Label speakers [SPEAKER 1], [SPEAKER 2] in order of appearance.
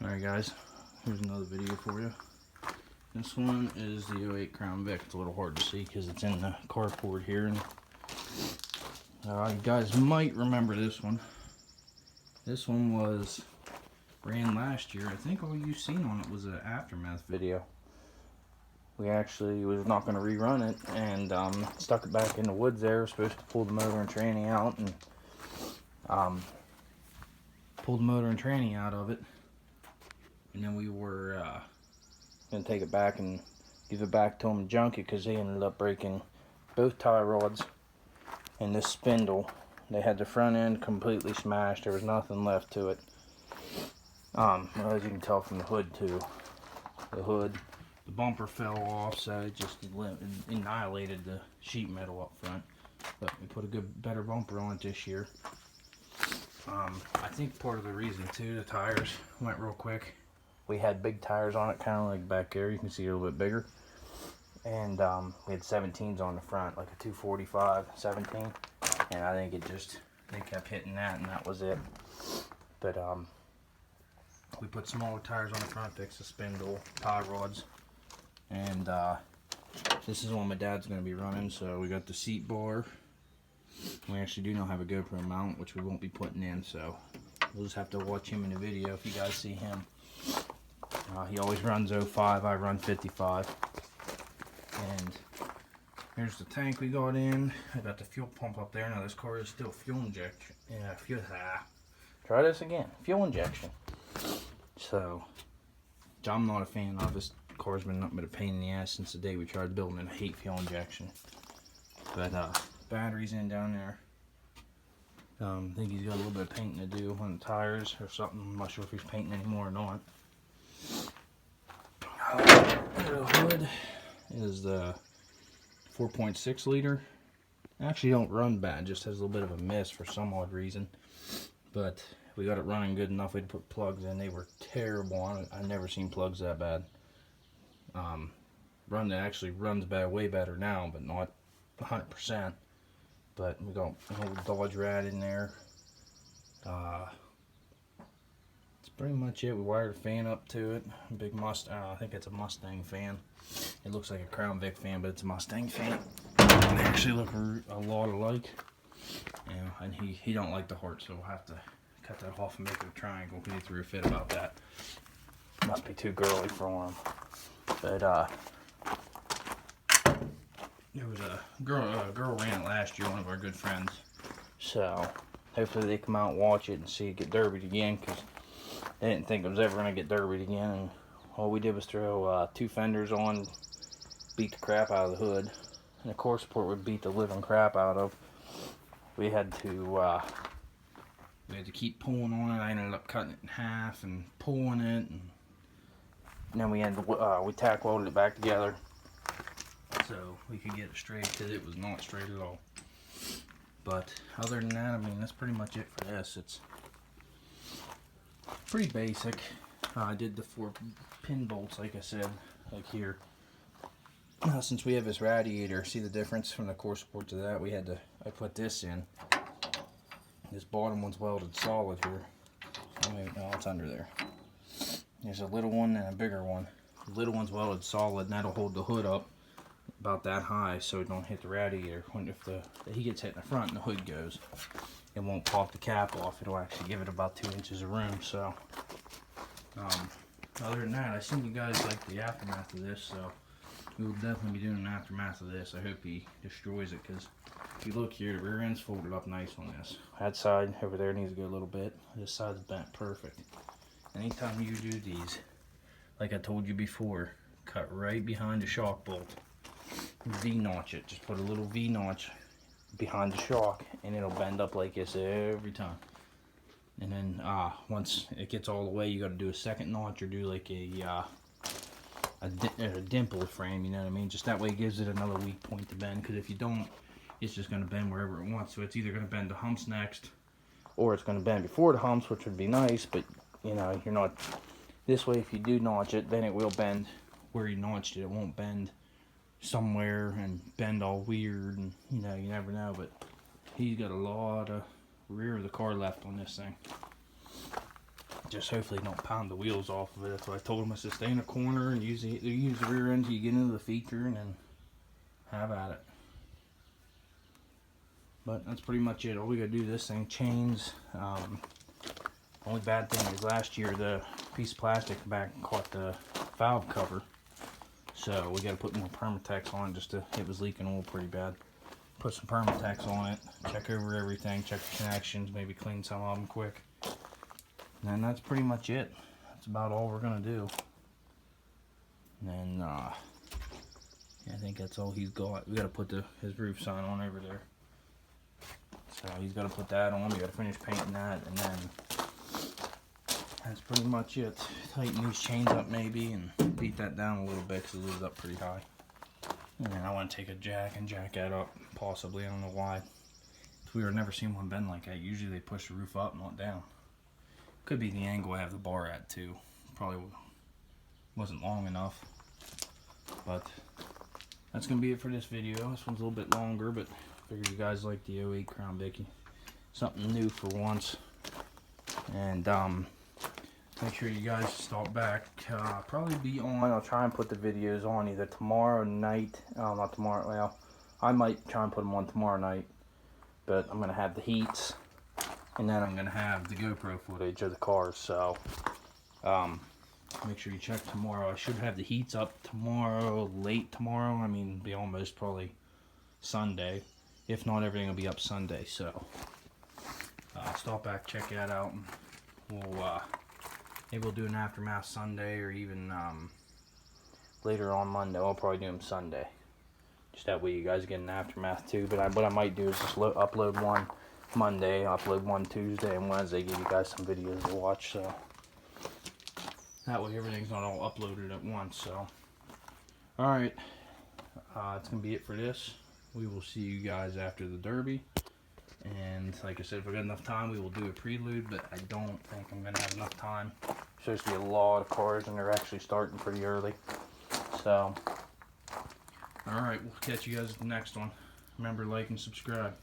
[SPEAKER 1] Alright guys, here's another video for you. This one is the 08 Crown Vic. It's a little hard to see because it's in the carport here. And you guys might remember this one. This one ran last year. I think all you've seen on it was an aftermath video. We actually was not going to rerun it and stuck it back in the woods there. We're supposed to pull the motor and tranny out and pulled the motor and tranny out of it. And then we were going to take it back and give it back to them and junk it because they ended up breaking both tie rods and this spindle. They had the front end completely smashed. There was nothing left to it. Well, as you can tell from the hood too. The bumper fell off, so it just annihilated the sheet metal up front. But we put a better bumper on it this year. I think part of the reason too, the tires went real quick. We had big tires on it, kind of like back there. You can see a little bit bigger. And we had 17s on the front, like a 245 17. And I think they kept hitting that, and that was it. But we put smaller tires on the front, fixed the spindle, tie rods. And this is one my dad's going to be running. So we got the seat bar. We actually do not have a GoPro mount, which we won't be putting in. So we'll just have to watch him in the video if you guys see him. He always runs 05, I run 55. And here's the tank we got in. I got the fuel pump up there. Now this car is still fuel injection. Yeah, try this again. Fuel injection. So, I'm not a fan of this. Car's been nothing but a pain in the ass since the day we tried building it. I hate fuel injection. But batteries in down there. I think he's got a little bit of painting to do on the tires or something. I'm not sure if he's painting anymore or not. The hood is the 4.6 liter. Actually don't run bad, just has a little bit of a miss for some odd reason. But we got it running good enough. We'd put plugs in. They were terrible on it. I've never seen plugs that bad. It actually runs bad, way better now, but not 100%. But we got an old Dodge Rat in there. Pretty much it. We wired a fan up to it. Big Mustang. I think it's a Mustang fan. It looks like a Crown Vic fan, but it's a Mustang fan. They actually look a lot alike. Yeah, and he don't like the heart, so we'll have to cut that off and make it a triangle. He threw a fit about that. Must be too girly for him. But there was a girl ran it last year. One of our good friends. So hopefully they come out and watch it and see it get derbied again, because they didn't think it was ever going to get derbied again, and all we did was throw 2 fenders on, beat the crap out of the hood, and the core support would beat the living crap out of. We had to keep pulling on it. I ended up cutting it in half and pulling it, and then we tack welded it back together so we could get it straight, because it was not straight at all. But other than that, I mean, that's pretty much it for this. It's pretty basic. I did the 4 pin bolts, like I said, like here. Since we have this radiator, see the difference from the core support to that? I put this in. This bottom one's welded solid here. Oh wait, no, it's under there. There's a little one and a bigger one. The little one's welded solid, and that'll hold the hood up about that high so it don't hit the radiator. If he gets hit in the front and the hood goes, it won't pop the cap off. It'll actually give it about 2 inches of room. So other than that, I think you guys like the aftermath of this, so we will definitely be doing an aftermath of this. I hope he destroys it, because if you look here, the rear end's folded up nice on this. That side over there needs to go a little bit. This side's bent perfect. Anytime you do these, like I told you before, cut right behind the shock bolt. V-notch it. Just put a little V-notch behind the shock, and it'll bend up like this every time. And then once it gets all the way, you got to do a second notch, or do like a dimple frame, you know what I mean? Just that way it gives it another weak point to bend, because if you don't, it's just going to bend wherever it wants. So it's either going to bend the humps next, or it's going to bend before the humps, which would be nice, but you know, you're not. This way, if you do notch it, then it will bend where you notched it. It won't bend somewhere and bend all weird, and you know, you never know. But he's got a lot of rear of the car left on this thing. just hopefully don't pound the wheels off of it. That's what I told him. I said stay in a corner and use the rear end till you get into the feature, and then have at it. But that's pretty much it. All we gotta do this thing, chains. Only bad thing is last year the piece of plastic back caught the valve cover, so we gotta put more Permatex on it. It was leaking oil pretty bad. Put some Permatex on it, check over everything, check the connections, maybe clean some of them quick. And then that's pretty much it. That's about all we're gonna do. And then I think that's all he's got. We gotta put his roof sign on over there. So he's gotta put that on. We gotta finish painting that, and then that's pretty much it. Tighten these chains up maybe and beat that down a little bit because it is up pretty high. And then I want to take a jack and jack that up, possibly. I don't know why. We've never seen one bend like that. Usually they push the roof up, not down. Could be the angle I have the bar at too. Probably wasn't long enough. But that's going to be it for this video. This one's a little bit longer, but I figured you guys like the 08 Crown Vic. Something new for once. And make sure you guys stop back. Probably be on. I'll try and put the videos on either tomorrow night. Not tomorrow. Well, I might try and put them on tomorrow night. But I'm gonna have the heats, and then I'm gonna have the GoPro footage of the cars. So make sure you check tomorrow. I should have the heats up tomorrow, late tomorrow. I mean, be almost probably Sunday. If not, everything will be up Sunday. So stop back, check that out, and we'll. Maybe we'll do an aftermath Sunday, or even later on Monday. I'll probably do them Sunday. Just that way you guys get an aftermath too. But what I might do is just upload one Monday, upload one Tuesday, and Wednesday, give you guys some videos to watch. So that way everything's not all uploaded at once. So, alright. That's going to be it for this. We will see you guys after the Derby. And like I said, if I got enough time, we will do a prelude, but I don't think I'm going to have enough time. There's supposed to be a lot of cars, and they're actually starting pretty early. So, alright, we'll catch you guys at the next one. Remember, like and subscribe.